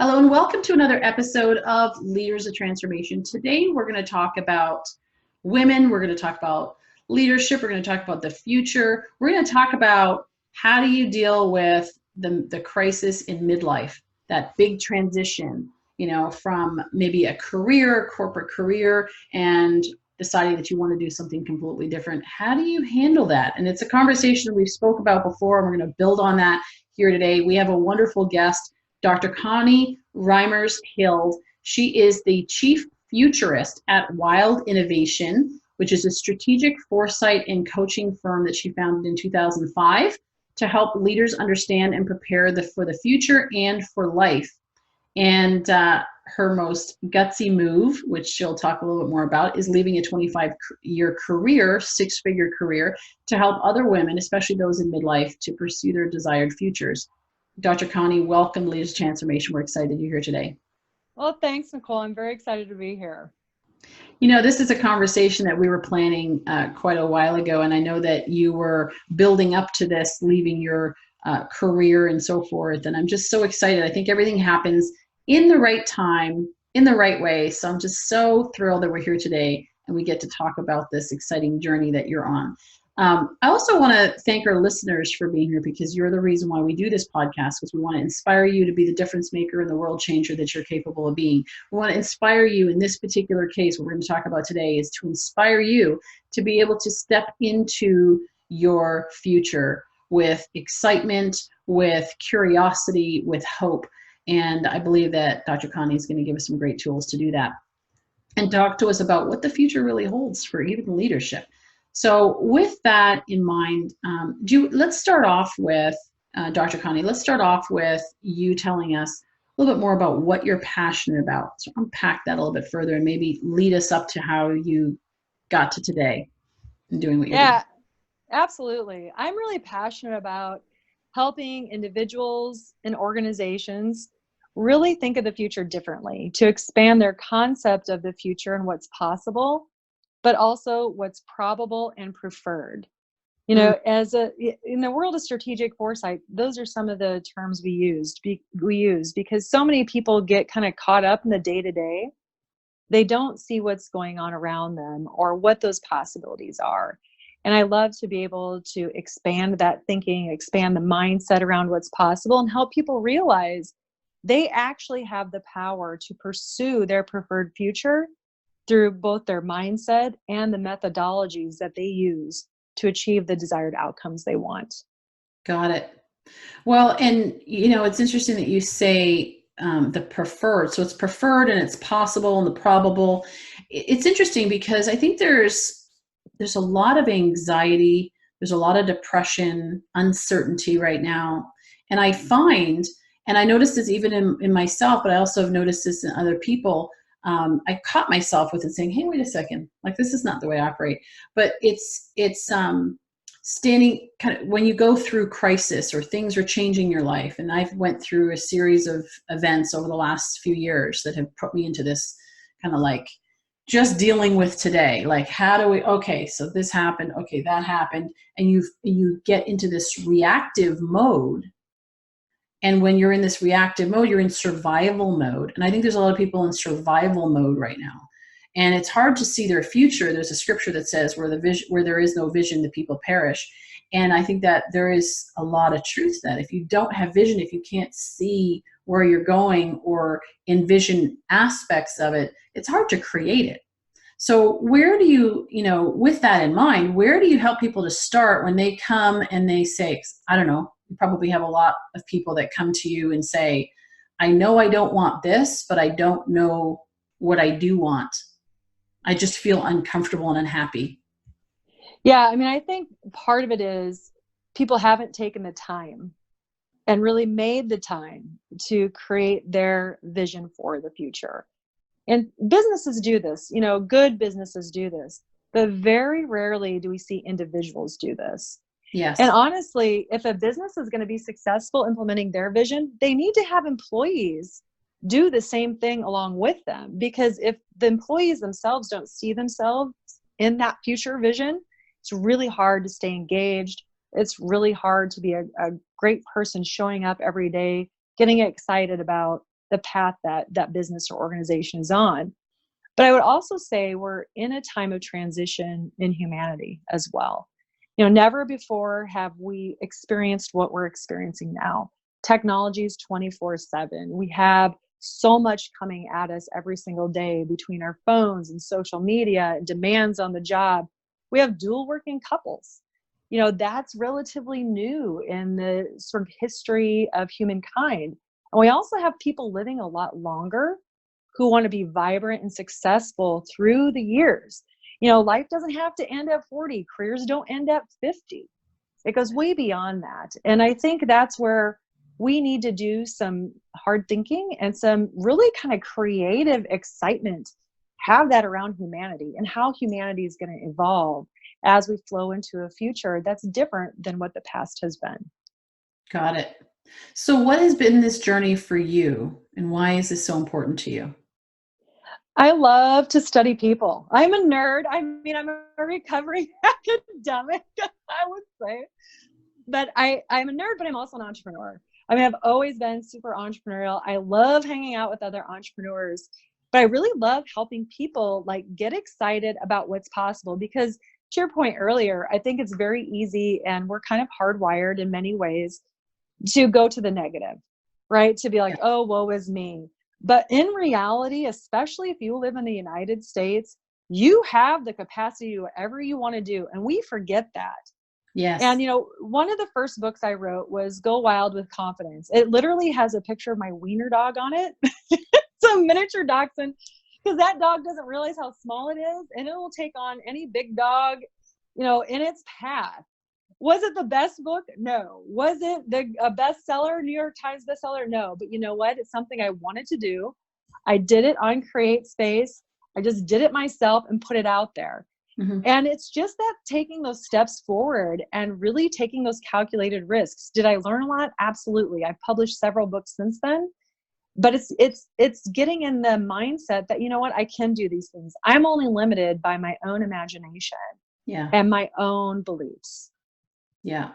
Hello and welcome to another episode of Leaders of Transformation. Today we're going to talk about women, we're going to talk about leadership, we're going to talk about the future. We're going to talk about how do you deal with the crisis in midlife, that big transition, from maybe a career, corporate career, and deciding that you want to do something completely different. How do you handle that? And it's a conversation we've spoke about before, and we're going to build on that here today. We have a wonderful guest, Dr. Connie Reimers-Hild. She is the Chief Futurist at Wild Innovation, which is a strategic foresight and coaching firm that she founded in 2005 to help leaders understand and prepare for the future and for life. And her most gutsy move, which she'll talk a little bit more about, is leaving a 25-year career, six-figure career, to help other women, especially those in midlife, to pursue their desired futures. Dr. Connie, welcome to Leaders of Transformation. We're excited you're here today. Well, thanks, Nicole. I'm very excited to be here. This is a conversation that we were planning quite a while ago, and I know that you were building up to this, leaving your career and so forth, and I'm just so excited. I think everything happens in the right time, in the right way, so I'm just so thrilled that we're here today and we get to talk about this exciting journey that you're on. I also want to thank our listeners for being here, because you're the reason why we do this podcast, because we want to inspire you to be the difference maker and the world changer that you're capable of being. We want to inspire you in this particular case. What we're going to talk about today is to inspire you to be able to step into your future with excitement, with curiosity, with hope. And I believe that Dr. Connie is going to give us some great tools to do that and talk to us about what the future really holds for even leadership. So with that in mind, let's start off with, Dr. Connie, let's start off with you telling us a little bit more about what you're passionate about. So unpack that a little bit further and maybe lead us up to how you got to today and doing what you're doing. Yeah, absolutely. I'm really passionate about helping individuals and organizations really think of the future differently, to expand their concept of the future and what's possible, but also what's probable and preferred. In the world of strategic foresight, those are some of the terms we use because so many people get kind of caught up in the day-to-day. They don't see what's going on around them or what those possibilities are. And I love to be able to expand that thinking, expand the mindset around what's possible, and help people realize they actually have the power to pursue their preferred future through both their mindset and the methodologies that they use to achieve the desired outcomes they want. Got it. Well, and it's interesting that you say the preferred. So it's preferred and it's possible and the probable. It's interesting because I think there's a lot of anxiety, there's a lot of depression, uncertainty right now. And I find, and I noticed this even in myself, but I also have noticed this in other people, I caught myself with it saying, hey, wait a second, like this is not the way I operate. But it's standing kind of when you go through crisis or things are changing your life. And I've went through a series of events over the last few years that have put me into this kind of like just dealing with today. Like, how do we, okay, so this happened, okay, that happened. And you get into this reactive mode. And when you're in this reactive mode, you're in survival mode. And I think there's a lot of people in survival mode right now. And it's hard to see their future. There's a scripture that says where there is no vision, the people perish. And I think that there is a lot of truth to that. If you don't have vision, if you can't see where you're going or envision aspects of it, it's hard to create it. So where do you, with that in mind, where do you help people to start when they come and they say, I don't know, you probably have a lot of people that come to you and say, I know I don't want this, but I don't know what I do want. I just feel uncomfortable and unhappy. Yeah, I think part of it is people haven't taken the time and really made the time to create their vision for the future. And businesses do this, good businesses do this, but very rarely do we see individuals do this. Yes. And honestly, if a business is going to be successful implementing their vision, they need to have employees do the same thing along with them. Because if the employees themselves don't see themselves in that future vision, it's really hard to stay engaged. It's really hard to be a great person showing up every day, getting excited about the path that that business or organization is on. But I would also say we're in a time of transition in humanity as well. You know, never before have we experienced what we're experiencing now. Technology is 24/7. We have so much coming at us every single day between our phones and social media and demands on the job. We have dual working couples. You know, that's relatively new in the sort of history of humankind. And we also have people living a lot longer who want to be vibrant and successful through the years. You know, life doesn't have to end at 40. Careers don't end at 50. It goes way beyond that. And I think that's where we need to do some hard thinking and some really kind of creative excitement, have that around humanity and how humanity is going to evolve as we flow into a future that's different than what the past has been. Got it. So what has been this journey for you, and why is this so important to you? I love to study people. I'm a nerd. I mean, I'm a recovering academic, I would say. But I'm a nerd, but I'm also an entrepreneur. I mean, I've always been super entrepreneurial. I love hanging out with other entrepreneurs, but I really love helping people like get excited about what's possible because to your point earlier, I think it's very easy and we're kind of hardwired in many ways to go to the negative, right? To be like, Yeah. oh, woe is me. But in reality, especially if you live in the United States, you have the capacity to do whatever you want to do. And we forget that. And, Yes. you know, one of the first books I wrote was Go Wild with Confidence. It literally has a picture of my wiener dog on it. It's a miniature dachshund because that dog doesn't realize how small it is and it will take on any big dog, you know, in its path. Was it the best book? No. Was it a bestseller, New York Times bestseller? No. But you know what? It's something I wanted to do. I did it on Create Space. I just did it myself and put it out there. Hmm. And it's just that taking those steps forward and really taking those calculated risks. Did I learn a lot? Absolutely. I've published several books since then. But it's getting in the mindset that, you know what, I can do these things. I'm only limited by my own imagination Yeah. and my own beliefs. Yeah.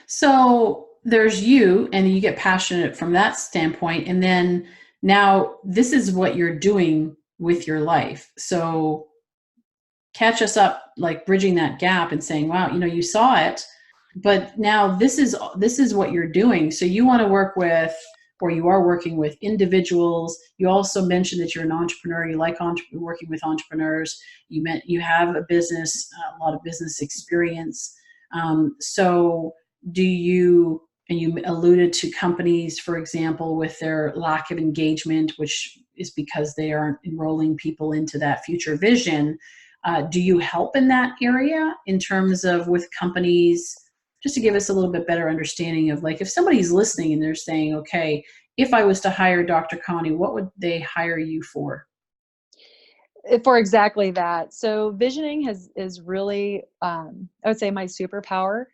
So there's you, and you get passionate from that standpoint. And then now this is what you're doing with your life. So catch us up, like bridging that gap and saying, wow, you know, you saw it, but now this is what you're doing. So you want to work with, or you are working with individuals. You also mentioned that you're an entrepreneur. You like working with entrepreneurs. You have a business, a lot of business experience. So do you, and you alluded to companies, for example, with their lack of engagement, which is because they aren't enrolling people into that future vision. Do you help in that area in terms of with companies, just to give us a little bit better understanding of like, if somebody's listening and they're saying, okay, if I was to hire Dr. Connie, what would they hire you for? For exactly that. So visioning is really, I would say, my superpower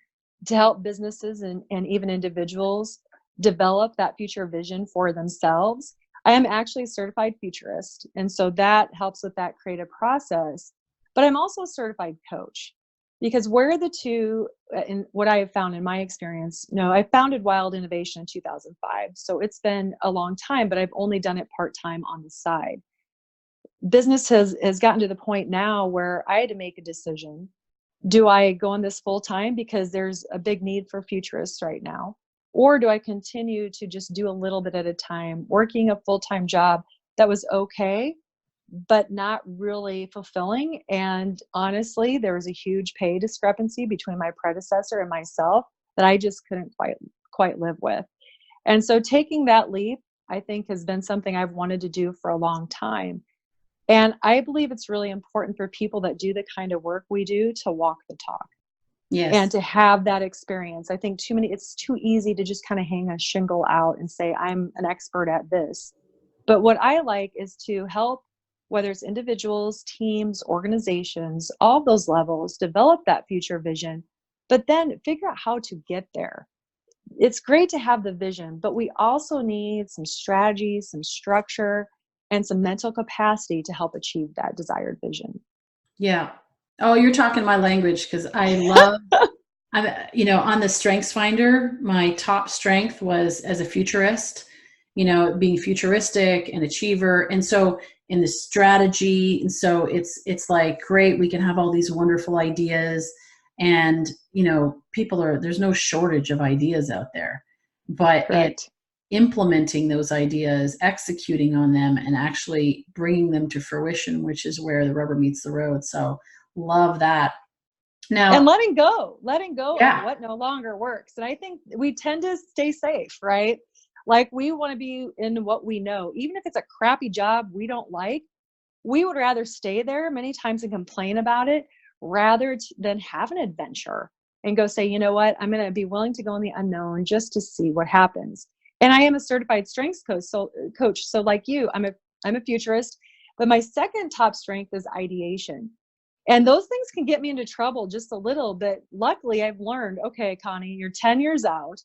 to help businesses and even individuals develop that future vision for themselves. I am actually a certified futurist, and so that helps with that creative process. But I'm also a certified coach because where the two, in what I have found in my experience, you know, I founded Wild Innovation in 2005, so it's been a long time, but I've only done it part time on the side. Business has gotten to the point now where I had to make a decision. Do I go on this full time because there's a big need for futurists right now? Or do I continue to just do a little bit at a time, working a full-time job that was okay, but not really fulfilling? And honestly, there was a huge pay discrepancy between my predecessor and myself that I just couldn't quite live with. And so taking that leap, I think, has been something I've wanted to do for a long time. And I believe it's really important for people that do the kind of work we do to walk the talk and Yes. to have that experience. I think it's too easy to just kind of hang a shingle out and say, I'm an expert at this. But what I like is to help, whether it's individuals, teams, organizations, all those levels, develop that future vision, but then figure out how to get there. It's great to have the vision, but we also need some strategy, some structure, and some mental capacity to help achieve that desired vision. Yeah. Oh, you're talking my language because I love, I'm, you know, on the Strengths Finder, my top strength was as a futurist. being futuristic and achiever. And so in the strategy, and so it's like, great, we can have all these wonderful ideas, and there's no shortage of ideas out there, but Correct. implementing those ideas, executing on them, and actually bringing them to fruition, which is where the rubber meets the road. So love that. Now, And letting go of yeah, what no longer works. And I think we tend to stay safe, right? Like we want to be in what we know, even if it's a crappy job we don't like. We would rather stay there many times and complain about it rather than have an adventure and go say, you know what, I'm going to be willing to go in the unknown just to see what happens. And I am a certified strengths coach. So like you, I'm a futurist, but my second top strength is ideation. And those things can get me into trouble just a little, but luckily I've learned, okay, Connie, you're 10 years out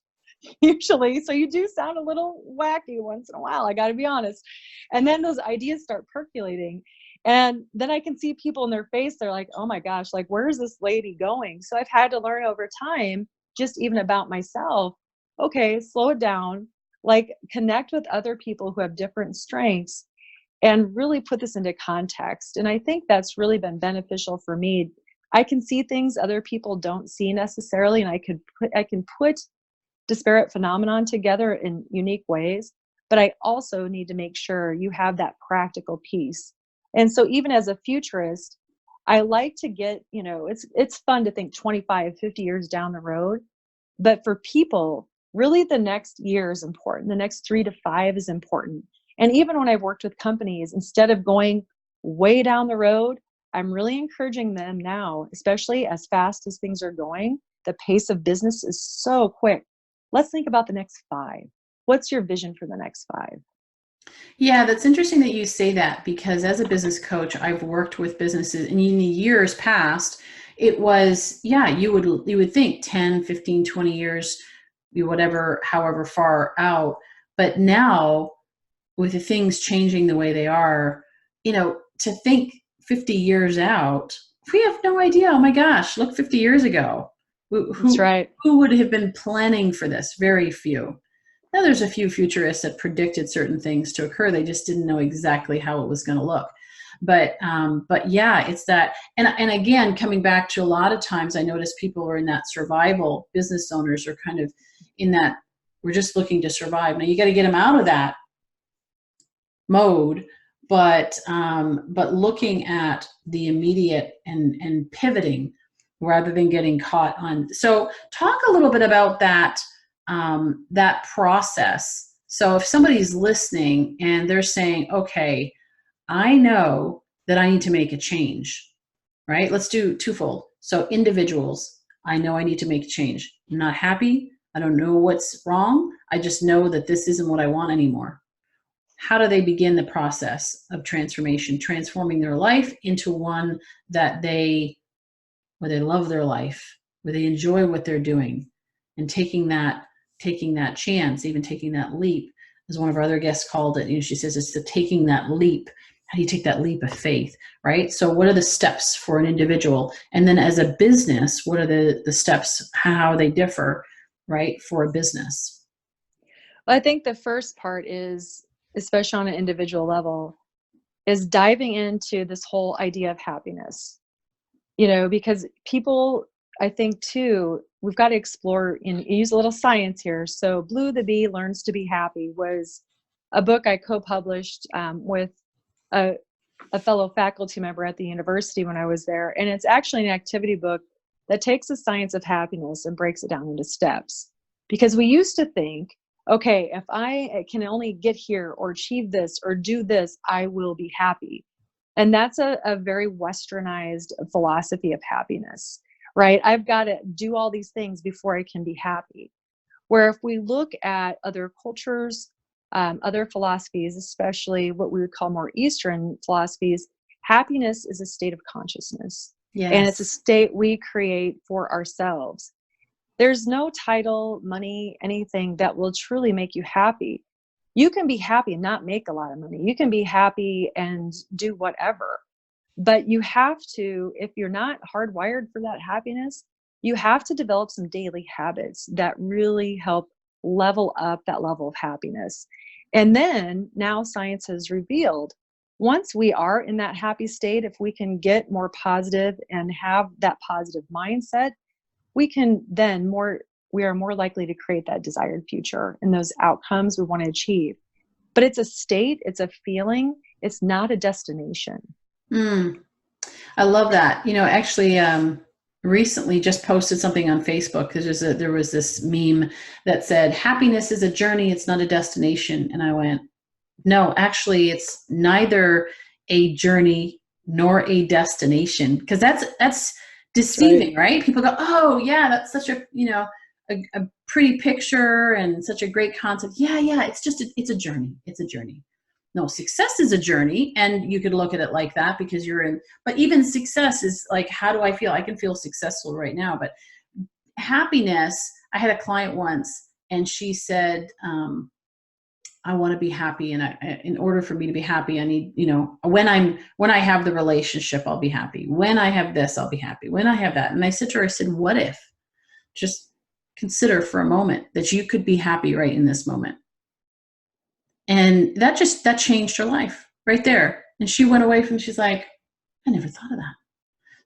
usually. So you do sound a little wacky once in a while, I got to be honest. And then those ideas start percolating. And then I can see people in their face, they're like, oh my gosh, like, where's this lady going? So I've had to learn over time, just even about myself, okay, slow it down, like connect with other people who have different strengths and really put this into context. And I think that's really been beneficial for me. I can see things other people don't see necessarily, and I can put disparate phenomenon together in unique ways, but I also need to make sure you have that practical piece. And so even as a futurist, I like to get, it's fun to think 25, 50 years down the road, but for people, really the next year is important. The next 3 to 5 is important. And even when I've worked with companies, instead of going way down the road, I'm really encouraging them now, especially as fast as things are going, the pace of business is so quick. Let's think about the next 5. What's your vision for the next 5? yeah, that's interesting that you say that, because as a business coach, I've worked with businesses, and in the years past, it was, yeah, you would think 10, 15, 20 years, whatever, however far out. But now, with the things changing the way they are, to think 50 years out, we have no idea. Oh my gosh, look, 50 years ago, That's who right. who would have been planning for this? Very few. Now, there's a few futurists that predicted certain things to occur. They just didn't know exactly how it was going to look. But yeah, it's that. And again, coming back to, a lot of times, I notice people are in that survival. Business owners are kind of in that, we're just looking to survive. Now, you got to get them out of that mode, but looking at the immediate, and pivoting rather than getting caught on. So talk a little bit about that process. So if somebody's listening and they're saying, okay, I know that I need to make a change, right? Let's do twofold. So individuals, I know I need to make a change. I'm not happy. I don't know what's wrong. I just know that this isn't what I want anymore. How do they begin the process of transformation, transforming their life into one that where they love their life, where they enjoy what they're doing, and taking that chance, even taking that leap, as one of our other guests called it. She says it's the taking that leap. How do you take that leap of faith, right? So what are the steps for an individual? And then as a business, what are the steps, how they differ, right, for a business? Well, I think the first part is, especially on an individual level, is diving into this whole idea of happiness. Because people, I think too, we've got to explore and use a little science here. So Blue the Bee Learns to Be Happy was a book I co-published with a, a fellow faculty member at the university when I was there. And it's actually an activity book that takes the science of happiness and breaks it down into steps. Because we used to think, okay, if I can only get here or achieve this or do this, I will be happy. And that's a very westernized philosophy of happiness, right? I've got to do all these things before I can be happy. Where if we look at other cultures, other philosophies, especially what we would call more Eastern philosophies, happiness is a state of consciousness. And it's a Yes. state we create for ourselves. There's no title, money, anything that will truly make you happy. You can be happy and not make a lot of money. You can be happy and do whatever. But you have to, if you're not hardwired for that happiness, you have to develop some daily habits that really help level up that level of happiness. And then now science has revealed, once we are in that happy state, if we can get more positive and have that positive mindset, we can then we are more likely to create that desired future and those outcomes we want to achieve. But it's a state, it's a feeling, it's not a destination. I love that. Actually, recently just posted something on Facebook because there was this meme that said, happiness is a journey, it's not a destination. And I went, no, actually, it's neither a journey nor a destination, because that's deceiving, right? People go, oh yeah, that's such a a pretty picture and such a great concept. Yeah, it's a journey. It's a journey. No, success is a journey, and you could look at it like that because but even success is like, how do I feel? I can feel successful right now, but happiness, I had a client once and she said, I want to be happy. And in order for me to be happy, I need, when I have the relationship, I'll be happy. When I have this, I'll be happy. When I have that. And I said to her, I said, what if, just consider for a moment that you could be happy right in this moment. And that changed her life right there. And she went away she's like, I never thought of that.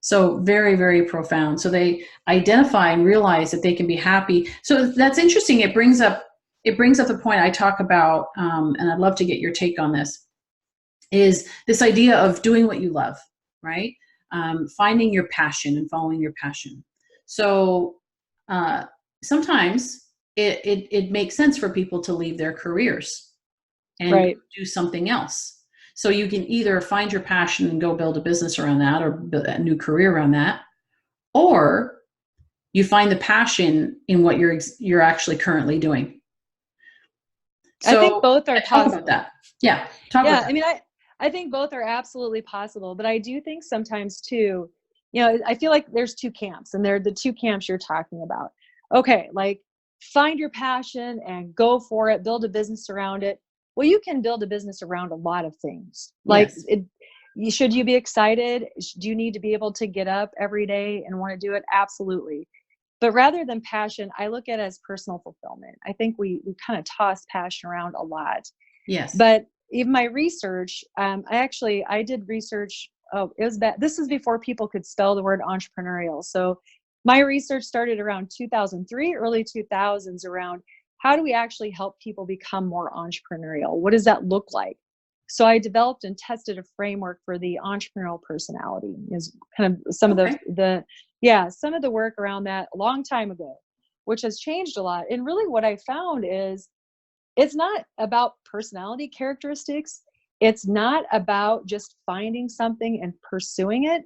So very, very profound. So they identify and realize that they can be happy. So that's interesting. It brings up the point I talk about, and I'd love to get your take on this, is this idea of doing what you love, right? Finding your passion and following your passion. So sometimes it makes sense for people to leave their careers and do something else. So you can either find your passion and go build a business around that, or build a new career around that, or you find the passion in what you're actually currently doing. So I think both are possible. Talk about that. Yeah. Talk about that. I mean, I think both are absolutely possible, but I do think sometimes too, I feel like there's two camps, and they're the two camps you're talking about. Okay, like find your passion and go for it, build a business around it. Well, you can build a business around a lot of things. Like, yes. Should you be excited? Do you need to be able to get up every day and want to do it? Absolutely. But rather than passion, I look at it as personal fulfillment. I think we kind of toss passion around a lot. Yes. But even my research, I did research. Oh, it was bad. This is before people could spell the word entrepreneurial. So my research started around 2003, early 2000s, around how do we actually help people become more entrepreneurial? What does that look like? So I developed and tested a framework for the entrepreneurial personality. Is kind of some of some of the work around that a long time ago, which has changed a lot. And really what I found is it's not about personality characteristics. It's not about just finding something and pursuing it,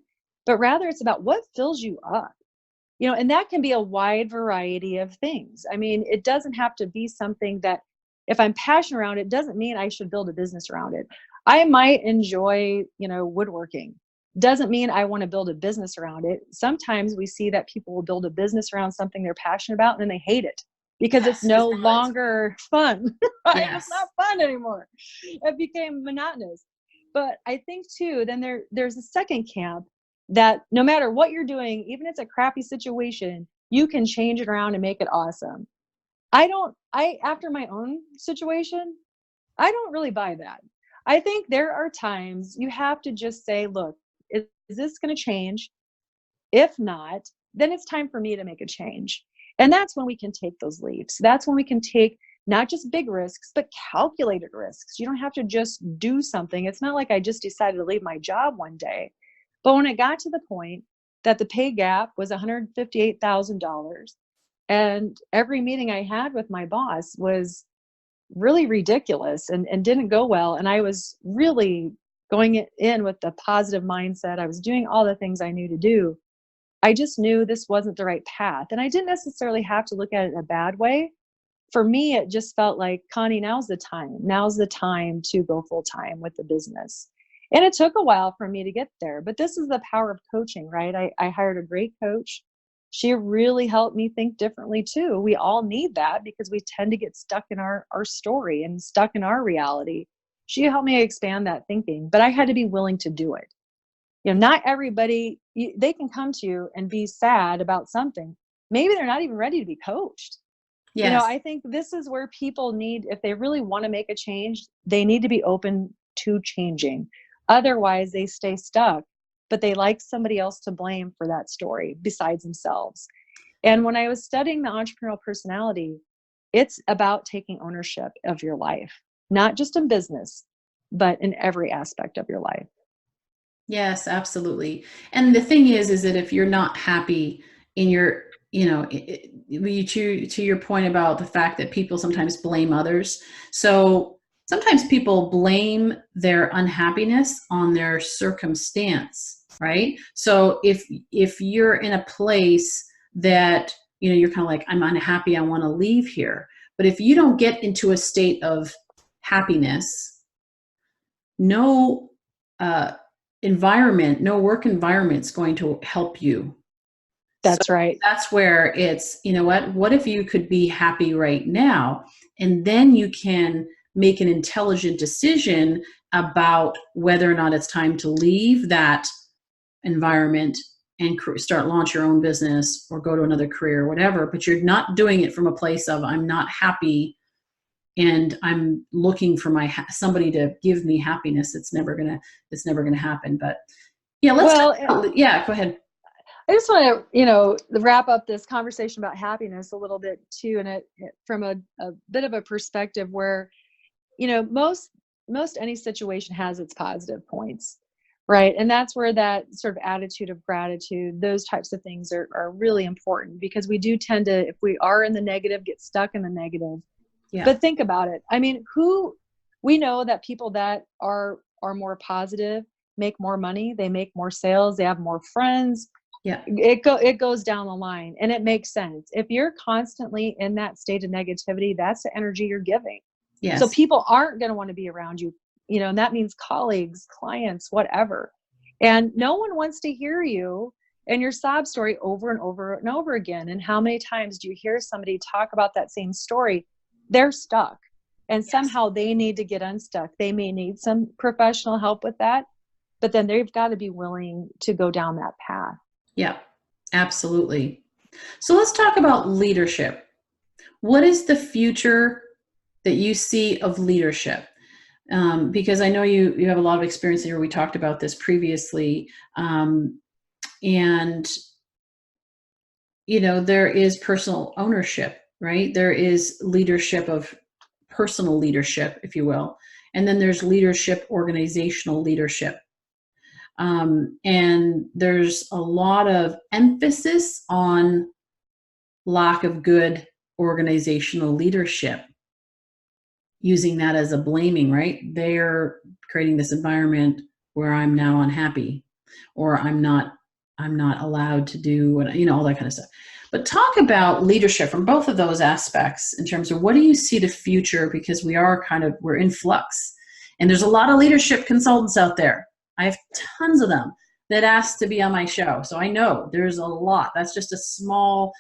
but rather it's about what fills you up. And that can be a wide variety of things. I mean, it doesn't have to be something that, if I'm passionate around it, doesn't mean I should build a business around it. I might enjoy, woodworking. Doesn't mean I want to build a business around it. Sometimes we see that people will build a business around something they're passionate about and then they hate it because it's no longer fun. Right? Yes. It's not fun anymore. It became monotonous. But I think too, then there's a second camp that no matter what you're doing, even if it's a crappy situation, you can change it around and make it awesome. After my own situation, I don't really buy that. I think there are times you have to just say, look, is this going to change? If not, then it's time for me to make a change. And that's when we can take those leaps. That's when we can take not just big risks, but calculated risks. You don't have to just do something. It's not like I just decided to leave my job one day. But when it got to the point that the pay gap was $158,000, and every meeting I had with my boss was really ridiculous and didn't go well, and I was really going in with the positive mindset, I was doing all the things I knew to do, I just knew this wasn't the right path. And I didn't necessarily have to look at it in a bad way. For me, it just felt like, Connie, now's the time. Now's the time to go full time with the business. And it took a while for me to get there, but this is the power of coaching, right? I hired a great coach. She really helped me think differently too. We all need that because we tend to get stuck in our story and stuck in our reality. She helped me expand that thinking, but I had to be willing to do it. Not everybody, they can come to you and be sad about something. Maybe they're not even ready to be coached. Yes. I think this is where people need, if they really want to make a change, they need to be open to changing. Otherwise, they stay stuck, but they like somebody else to blame for that story besides themselves. And when I was studying the entrepreneurial personality, it's about taking ownership of your life, not just in business, but in every aspect of your life. Yes, absolutely. And the thing is that if you're not happy in your, to your point about the fact that people sometimes blame others. So sometimes people blame their unhappiness on their circumstance, right? So if you're in a place that, you're kind of like, I'm unhappy, I want to leave here. But if you don't get into a state of happiness, no, no work environment is going to help you. That's right. That's where it's, what if you could be happy right now? And then you can make an intelligent decision about whether or not it's time to leave that environment and launch your own business or go to another career or whatever. But you're not doing it from a place of, I'm not happy and I'm looking for somebody to give me happiness. It's never gonna happen. But yeah, go ahead. I just want to, wrap up this conversation about happiness a little bit too, and it from a bit of a perspective where, most any situation has its positive points, right? And that's where that sort of attitude of gratitude, those types of things are really important, because we do tend to, if we are in the negative, get stuck in the negative. Yeah. But think about it. I mean, we know that people that are more positive make more money, they make more sales, they have more friends. Yeah. It goes down the line, and it makes sense. If you're constantly in that state of negativity, that's the energy you're giving. Yes. So people aren't going to want to be around you, and that means colleagues, clients, whatever. And no one wants to hear you and your sob story over and over and over again. And how many times do you hear somebody talk about that same story? They're stuck, and somehow they need to get unstuck. They may need some professional help with that, but then they've got to be willing to go down that path. Yeah, absolutely. So let's talk about leadership. What is the future that you see of leadership? Because I know you have a lot of experience here. We talked about this previously. And, there is personal ownership, right? There is leadership of personal leadership, if you will. And then there's leadership, organizational leadership. And there's a lot of emphasis on lack of good organizational leadership, using that as a blaming, right? They're creating this environment where I'm now unhappy, or I'm not allowed to do what, all that kind of stuff. But talk about leadership from both of those aspects in terms of, what do you see the future? Because we're in flux, and there's a lot of leadership consultants out there. I have tons of them that ask to be on my show. So I know there's a lot. That's just a small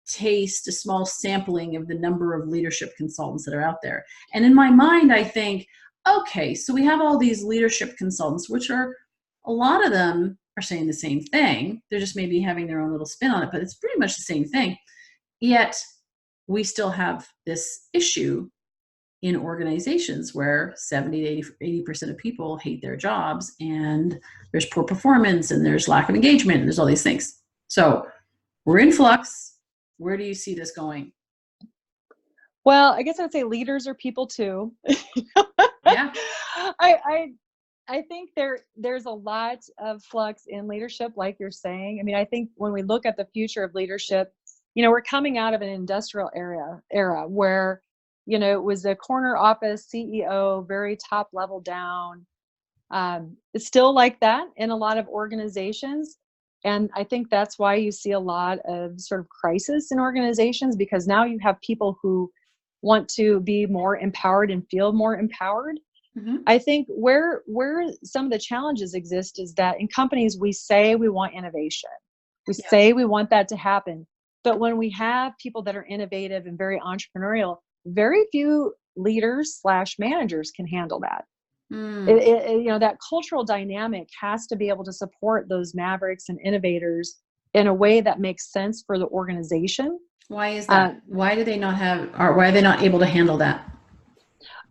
taste, a small sampling of the number of leadership consultants that are out there. And in my mind, I think, okay, so we have all these leadership consultants, which are, a lot of them are saying the same thing. They're just maybe having their own little spin on it, but it's pretty much the same thing. Yet we still have this issue in organizations where 70 to 80% of people hate their jobs, and there's poor performance, and there's lack of engagement, and there's all these things. So we're in flux. Where do you see this going? Well, I guess I'd say leaders are people too. Yeah. I think there's a lot of flux in leadership, like you're saying. I mean, I think when we look at the future of leadership, we're coming out of an industrial era where, it was a corner office CEO, very top level down. It's still like that in a lot of organizations. And I think that's why you see a lot of sort of crisis in organizations, because now you have people who want to be more empowered and feel more empowered. Mm-hmm. I think where some of the challenges exist is that in companies, we say we want innovation. We say we want that to happen. But when we have people that are innovative and very entrepreneurial, very few leaders / managers can handle that. That cultural dynamic has to be able to support those mavericks and innovators in a way that makes sense for the organization. Why is that? Why do they not have, or why are they not able to handle that?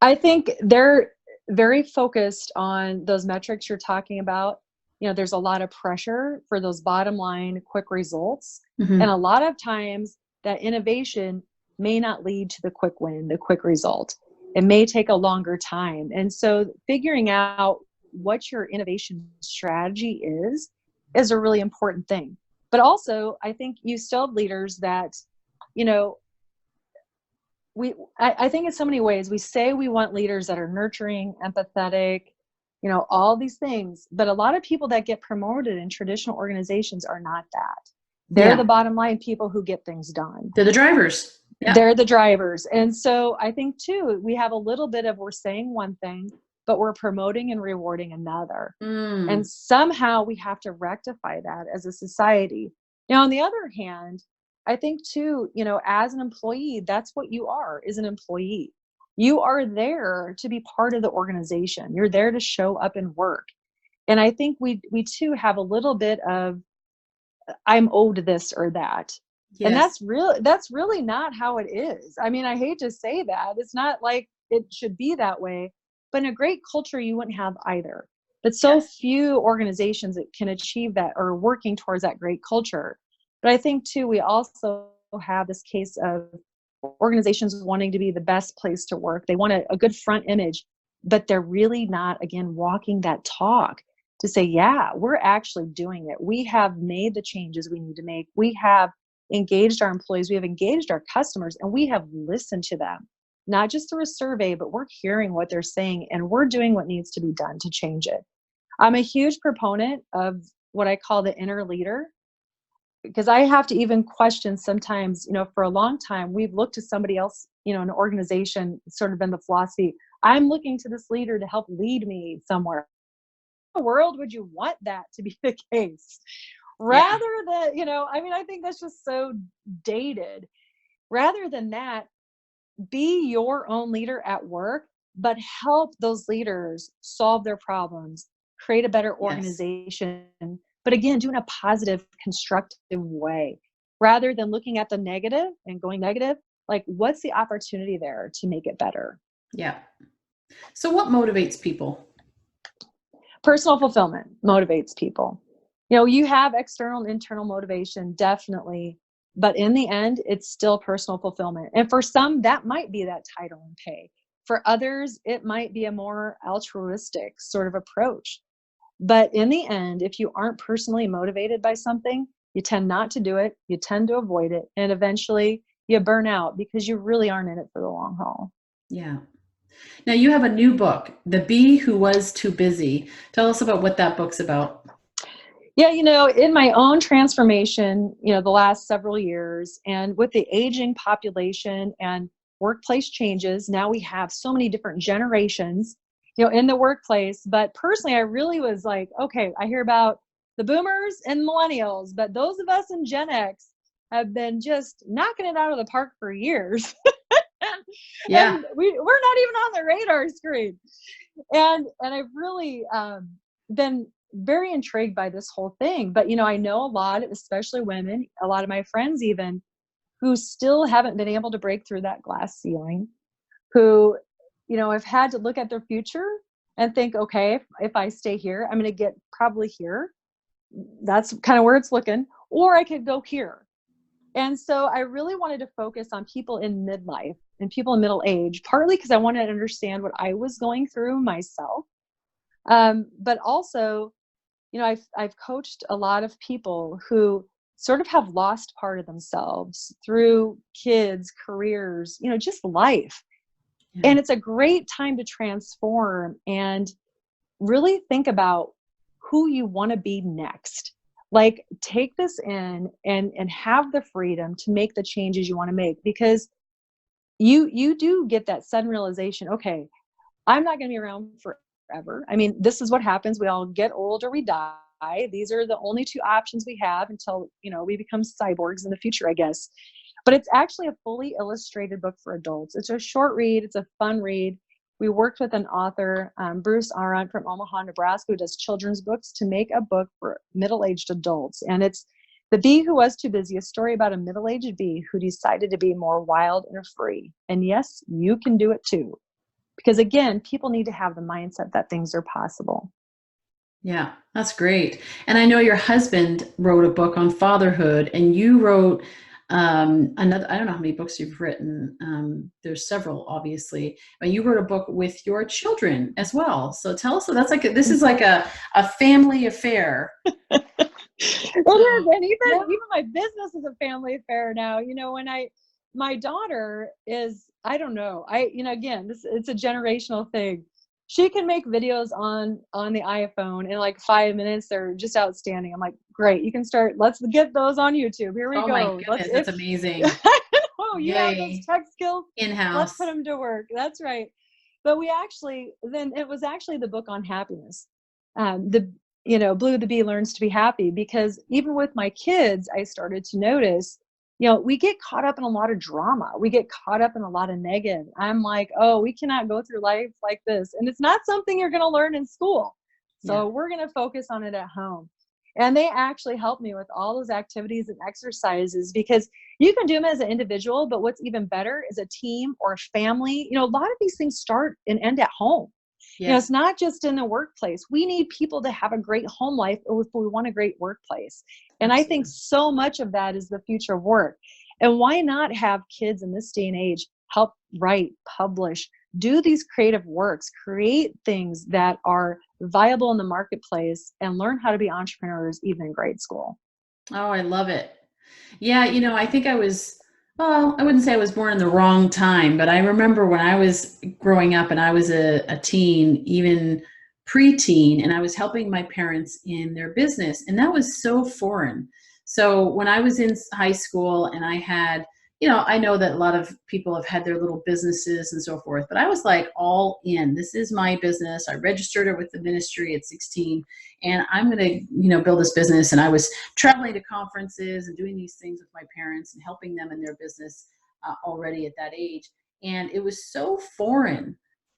I think they're very focused on those metrics you're talking about. You know, there's a lot of pressure for those bottom line quick results. Mm-hmm. And a lot of times that innovation may not lead to the quick win, the quick result. It may take a longer time. And so figuring out what your innovation strategy is a really important thing. But also, I think you still have leaders that, you know, I think in so many ways we say we want leaders that are nurturing, empathetic, you know, all these things, but a lot of people that get promoted in traditional organizations are not that. They're the bottom line people who get things done. They're the drivers. Yeah. They're the drivers. And so I think too, we have a little bit of, we're saying one thing, but we're promoting and rewarding another. And somehow we have to rectify that as a society. Now, on the other hand, I think too, you know, as an employee, that's what you are, is an employee. You are there to be part of the organization. You're there to show up and work. And I think we too have a little bit of, I'm owed this or that. Yes. And that's really not how it is. I mean, I hate to say that. It's not like it should be that way, but in a great culture, you wouldn't have either. But so few organizations that can achieve that or working towards that great culture. But I think too, we also have this case of organizations wanting to be the best place to work. They want a good front image, but they're really not, again, walking that talk to say, yeah, we're actually doing it. We have made the changes we need to make. We have engaged our employees. We have engaged our customers, and we have listened to them, not just through a survey, but we're hearing what they're saying, and we're doing what needs to be done to change it. I'm a huge proponent of what I call the inner leader, because I have to even question sometimes, you know, for a long time, we've looked to somebody else, you know, an organization, sort of been the philosophy, I'm looking to this leader to help lead me somewhere. In the world would you want that to be the case? Rather than, you know, I mean, I think that's just so dated. Rather than that, be your own leader at work, but help those leaders solve their problems, create a better organization. But again, do in a positive, constructive way, rather than looking at the negative and going negative. Like, what's the opportunity there to make it better? Yeah. So what motivates people? Personal fulfillment motivates people. You know, you have external and internal motivation, definitely. But in the end, it's still personal fulfillment. And for some, that might be that title and pay. For others, it might be a more altruistic sort of approach. But in the end, if you aren't personally motivated by something, you tend not to do it, you tend to avoid it, and eventually you burn out because you really aren't in it for the long haul. Yeah. Now you have a new book, The Bee Who Was Too Busy. Tell us about what that book's about. Yeah, you know, in my own transformation, you know, the last several years, and with the aging population and workplace changes, now we have so many different generations, you know, in the workplace. But personally, I really was like, okay, I hear about the boomers and millennials, but those of us in Gen X have been just knocking it out of the park for years. And we're not even on the radar screen. And I've really been very intrigued by this whole thing. But, you know, I know a lot, especially women, a lot of my friends even, who still haven't been able to break through that glass ceiling, who, you know, have had to look at their future and think, okay, if I stay here, I'm going to get probably here. That's kind of where it's looking. Or I could go here. And so I really wanted to focus on people in midlife and people in middle age, partly because I wanted to understand what I was going through myself. But also, you know, I've coached a lot of people who sort of have lost part of themselves through kids, careers, you know, just life. Yeah. And it's a great time to transform and really think about who you want to be next. Like, take this in and have the freedom to make the changes you want to make, because you do get that sudden realization, okay, I'm not going to be around forever. I mean, this is what happens. We all get old or we die. These are the only two options we have until, you know, we become cyborgs in the future, I guess. But it's actually a fully illustrated book for adults. It's a short read. It's a fun read. We worked with an author, Bruce Aron from Omaha, Nebraska, who does children's books, to make a book for middle-aged adults. And it's The Bee Who Was Too Busy, a story about a middle-aged bee who decided to be more wild and free. And yes, you can do it too. Because again, people need to have the mindset that things are possible. Yeah, that's great. And I know your husband wrote a book on fatherhood, and you wrote another, I don't know how many books you've written. There's several, obviously, but you wrote a book with your children as well. So tell us, so that's like, this is like a family affair. It So, is, and yeah. even my business is a family affair now. My daughter is, I don't know, again, it's a generational thing. She can make videos on the iPhone in like 5 minutes. They're just outstanding. I'm like, great, you can start. Let's get those on YouTube. Here we Oh my go. goodness, that's amazing. Oh, you have those Yay. tech skills. Let's In-house. put them to work. That's right. But then it was actually the book on happiness. Blue the Bee Learns to Be Happy, because even with my kids, I started to notice, we get caught up in a lot of drama. We get caught up in a lot of negative. I'm like, oh, we cannot go through life like this. And it's not something you're going to learn in school. So we're going to focus on it at home. And they actually help me with all those activities and exercises, because you can do them as an individual, but what's even better is a team or a family. A lot of these things start and end at home. Yes. It's not just in the workplace. We need people to have a great home life if we want a great workplace. And Absolutely. I think so much of that is the future of work. And why not have kids in this day and age help write, publish, do these creative works, create things that are viable in the marketplace, and learn how to be entrepreneurs even in grade school. Oh, I love it. Yeah, I think well, I wouldn't say I was born in the wrong time, but I remember when I was growing up and I was a teen, even preteen, and I was helping my parents in their business, and that was so foreign. So when I was in high school and I had, I know that a lot of people have had their little businesses and so forth, but I was like all in. This is my business. I registered it with the ministry at 16, and I'm going to, build this business. And I was traveling to conferences and doing these things with my parents and helping them in their business already at that age. And it was so foreign.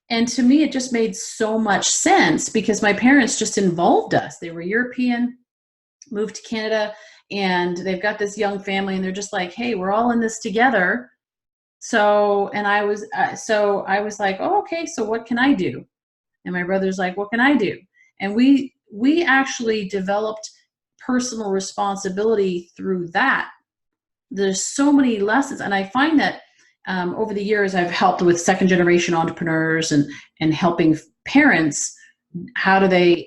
And to me, it just made so much sense because my parents just involved us. They were European, moved to Canada, and they've got this young family, and they're just like, hey, we're all in this together. So, and I was like, oh, okay, so what can I do? And my brother's like, what can I do? And we actually developed personal responsibility through that. There's so many lessons. And I find that over the years, I've helped with second generation entrepreneurs and helping parents. How do they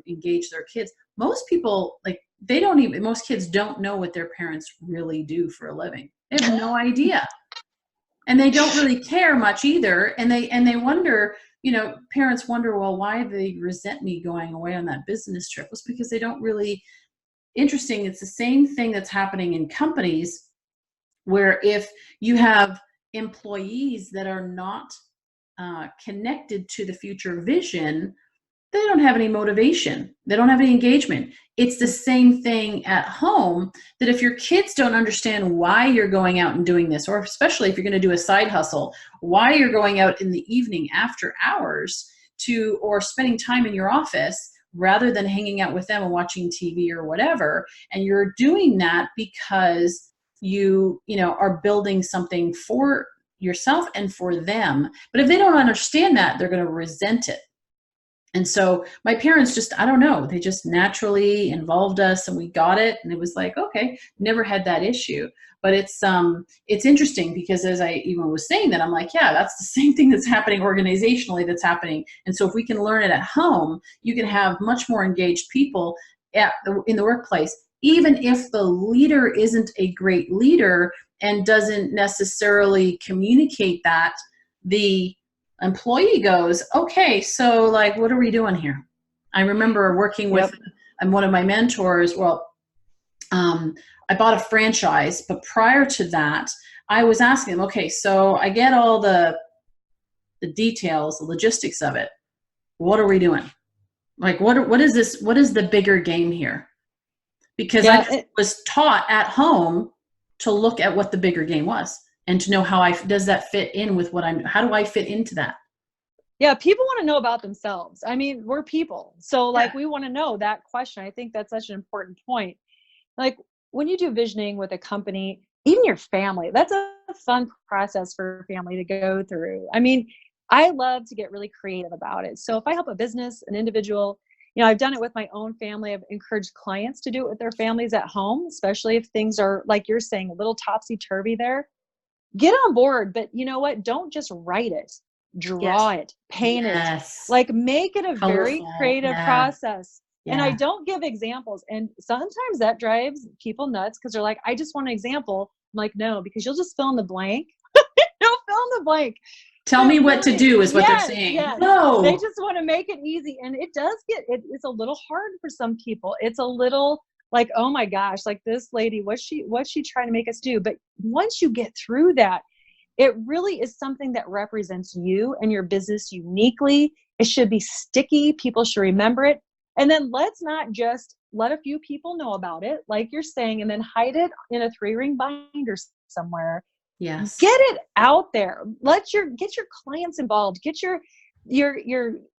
engage their kids? Most people, most kids don't know what their parents really do for a living. They have no idea. And they don't really care much either. And they wonder, parents wonder, well, why do they resent me going away on that business trip? It's because they don't really, interesting. It's the same thing that's happening in companies where if you have employees that are not connected to the future vision, they don't have any motivation. They don't have any engagement. It's the same thing at home, that if your kids don't understand why you're going out and doing this, or especially if you're going to do a side hustle, why you're going out in the evening after hours or spending time in your office rather than hanging out with them and watching TV or whatever, and you're doing that because you are building something for yourself and for them. But if they don't understand that, they're going to resent it. And so my parents just, I don't know, they just naturally involved us and we got it. And it was like, okay, never had that issue. But it's interesting because as I even was saying that, I'm like, yeah, that's the same thing that's happening organizationally that's happening. And so if we can learn it at home, you can have much more engaged people in the workplace, even if the leader isn't a great leader and doesn't necessarily communicate that. The employee goes, okay, so like, what are we doing here? I remember working with one of my mentors. Well, I bought a franchise, but prior to that, I was asking them, okay, so I get all the details, the logistics of it. What are we doing? Like, what is this? What is the bigger game here? Because I was taught at home to look at what the bigger game was and to know does that fit in with how do I fit into that? Yeah, people want to know about themselves. I mean, we're people. So we want to know that question. I think that's such an important point. Like, when you do visioning with a company, even your family, that's a fun process for a family to go through. I mean, I love to get really creative about it. So if I help a business, an individual, I've done it with my own family. I've encouraged clients to do it with their families at home, especially if things are, like you're saying, a little topsy-turvy there. Get on board, but you know what? Don't just write it, draw Yes. it, paint it. Yes. Like, make it a very Colorful. creative Yeah. process. And I Yeah. don't give examples. And sometimes that drives people nuts because they're like, I just want an example. I'm like, no, because you'll just fill in the blank. You'll fill in the blank. Tell But me what to really, do is what they're yes, saying. yes. They No. just want to make it easy. And it does it's a little hard for some people. It's a little like, oh my gosh, like this lady, what's she trying to make us do? But once you get through that, it really is something that represents you and your business uniquely. It should be sticky. People should remember it. And then let's not just let a few people know about it, like you're saying, and then hide it in a 3-ring binder somewhere. Yes. Get it out there. Get your clients involved. Get your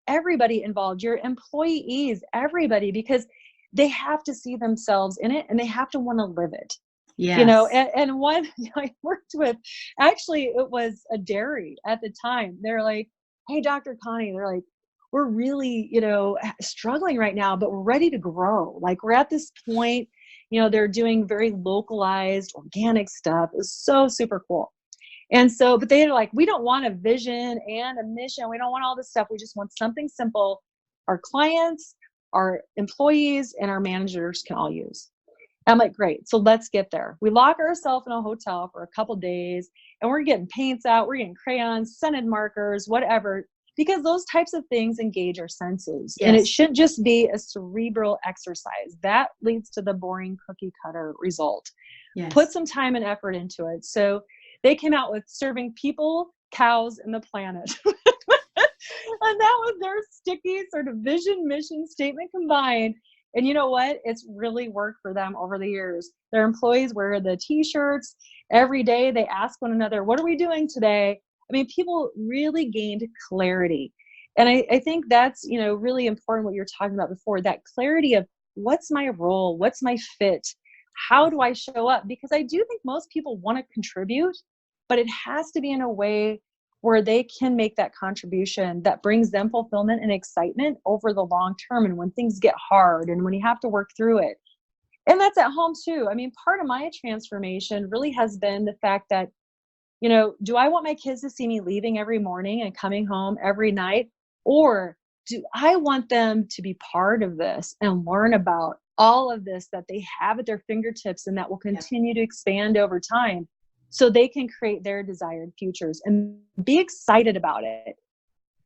everybody involved, your employees, everybody, because they have to see themselves in it and they have to want to live it. Yes. And one I worked with, actually, it was a dairy at the time. They're like, hey, Dr. Connie, they're like, we're really, struggling right now, but we're ready to grow. Like, we're at this point, they're doing very localized organic stuff. It was so super cool. And so, but they're like, we don't want a vision and a mission. We don't want all this stuff. We just want something simple our clients, our employees, and our managers can all use. I'm like, great. So let's get there. We lock ourselves in a hotel for a couple days and we're getting paints out. We're getting crayons, scented markers, whatever, because those types of things engage our senses. Yes. And it shouldn't just be a cerebral exercise. That leads to the boring cookie cutter result. Yes. Put some time and effort into it. So they came out with serving people, cows, and the planet. And that was their sticky sort of vision, mission statement combined. And you know what? It's really worked for them over the years. Their employees wear the t-shirts every day. They ask one another, what are we doing today? I mean, people really gained clarity. And I think that's, really important what you're talking about before, that clarity of what's my role? What's my fit? How do I show up? Because I do think most people want to contribute, but it has to be in a way where they can make that contribution that brings them fulfillment and excitement over the long term. And when things get hard and when you have to work through it. And that's at home too. I mean, part of my transformation really has been the fact that, do I want my kids to see me leaving every morning and coming home every night? Or do I want them to be part of this and learn about all of this that they have at their fingertips and that will continue to expand over time? So they can create their desired futures and be excited about it.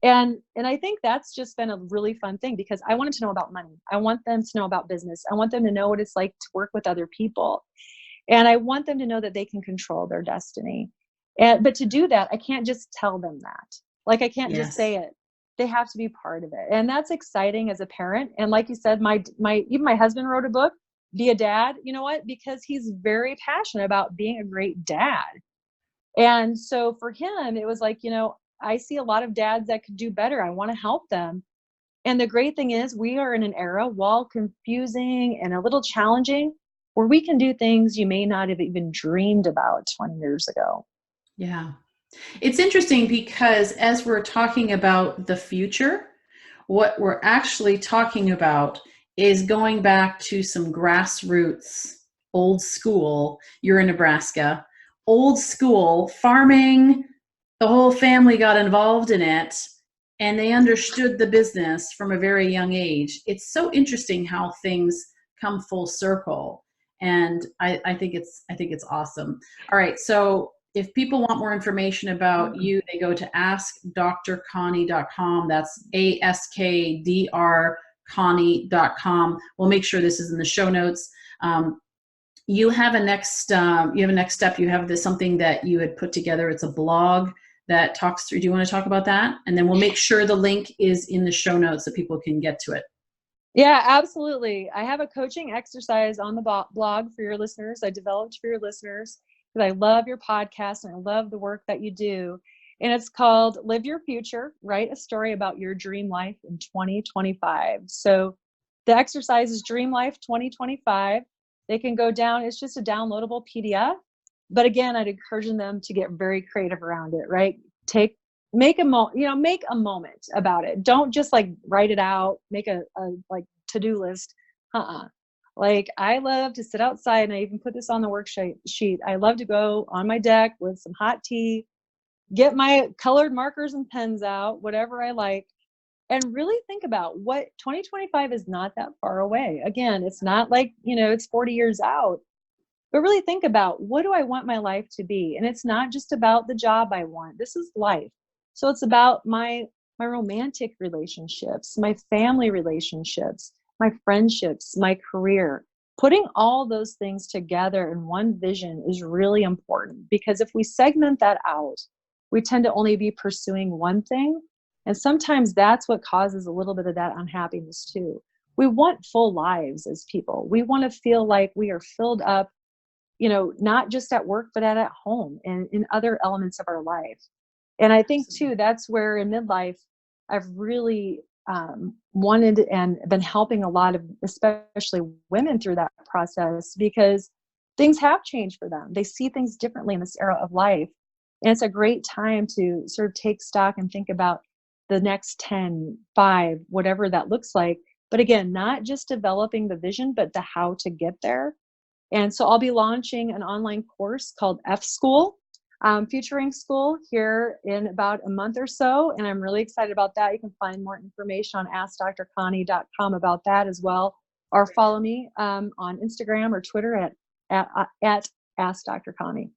And I think that's just been a really fun thing because I wanted to know about money. I want them to know about business. I want them to know what it's like to work with other people. And I want them to know that they can control their destiny. But to do that, I can't just tell them that. Like, I can't just say it. They have to be part of it. And that's exciting as a parent. And like you said, even my husband wrote a book, Be a Dad. You know what? Because he's very passionate about being a great dad. And so for him, it was like, I see a lot of dads that could do better. I want to help them. And the great thing is we are in an era, while confusing and a little challenging, where we can do things you may not have even dreamed about 20 years ago. Yeah. It's interesting because as we're talking about the future, what we're actually talking about is going back to some grassroots, old school. You're in Nebraska, old school farming. The whole family got involved in it and they understood the business from a very young age. It's so interesting how things come full circle. And I think it's awesome. All right. So if people want more information about you, they go to askdrconnie.com. That's ASKDR Connie.com. We'll make sure this is in the show notes. You have a next step. You have something that you had put together. It's a blog that talks through. Do you want to talk about that? And then we'll make sure the link is in the show notes so people can get to it. Yeah, absolutely. I have a coaching exercise on the blog for your listeners. I developed for your listeners because I love your podcast and I love the work that you do. And it's called Live Your Future, Write a Story About Your Dream Life in 2025. So the exercise is Dream Life 2025. They can go down, it's just a downloadable PDF. But again, I'd encourage them to get very creative around it, right? Make a moment about it. Don't just like write it out, make a like to-do list. Like, I love to sit outside, and I even put this on the worksheet. I love to go on my deck with some hot tea, get my colored markers and pens out, whatever I like, and really think about what 2025 is not that far away. Again, it's not like, it's 40 years out, but really think about, what do I want my life to be? And it's not just about the job I want. This is life. So it's about my romantic relationships, my family relationships, my friendships, my career. Putting all those things together in one vision is really important, because if we segment that out, we tend to only be pursuing one thing. And sometimes that's what causes a little bit of that unhappiness too. We want full lives as people. We want to feel like we are filled up, not just at work, but at home and in other elements of our life. And I think too, that's where in midlife, I've really wanted and been helping a lot of, especially women, through that process, because things have changed for them. They see things differently in this era of life. And it's a great time to sort of take stock and think about the next 10, 5, whatever that looks like. But again, not just developing the vision, but the how to get there. And so I'll be launching an online course called F School, Futuring School, here in about a month or so. And I'm really excited about that. You can find more information on AskDrConnie.com about that as well. Or follow me on Instagram or Twitter at AskDrConnie.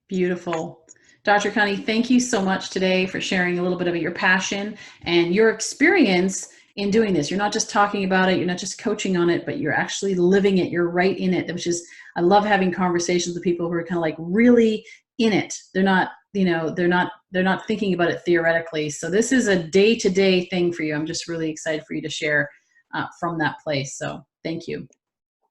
Beautiful. Dr. Connie, thank you so much today for sharing a little bit of your passion and your experience in doing this. You're not just talking about it, you're not just coaching on it, but you're actually living it. You're right in it, which is, I love having conversations with people who are kind of like really in it. They're not, they're not thinking about it theoretically. So this is a day-to-day thing for you. I'm just really excited for you to share from that place. So thank you.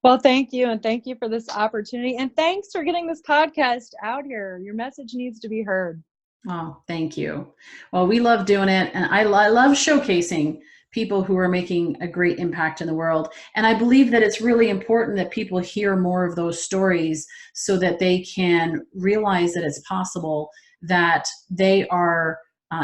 Well, thank you. And thank you for this opportunity. And thanks for getting this podcast out here. Your message needs to be heard. Oh, thank you. Well, we love doing it. And I love showcasing people who are making a great impact in the world. And I believe that it's really important that people hear more of those stories so that they can realize that it's possible, that they are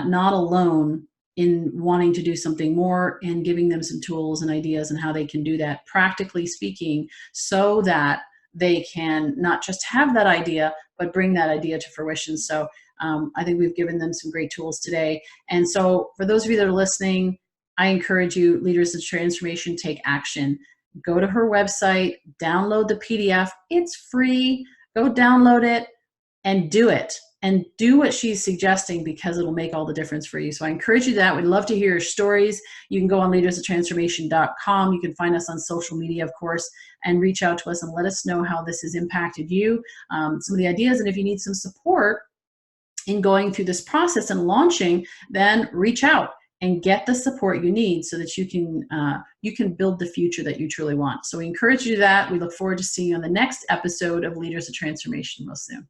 not alone in wanting to do something more, and giving them some tools and ideas and how they can do that, practically speaking, so that they can not just have that idea, but bring that idea to fruition. So I think we've given them some great tools today. And so for those of you that are listening, I encourage you, Leaders of Transformation, take action. Go to her website, download the PDF. It's free. Go download it and do it. And do what she's suggesting, because it'll make all the difference for you. So I encourage you that. We'd love to hear your stories. You can go on leadersoftransformation.com. You can find us on social media, of course, and reach out to us and let us know how this has impacted you, some of the ideas. And if you need some support in going through this process and launching, then reach out and get the support you need so that you can build the future that you truly want. So we encourage you to that. We look forward to seeing you on the next episode of Leaders of Transformation real soon.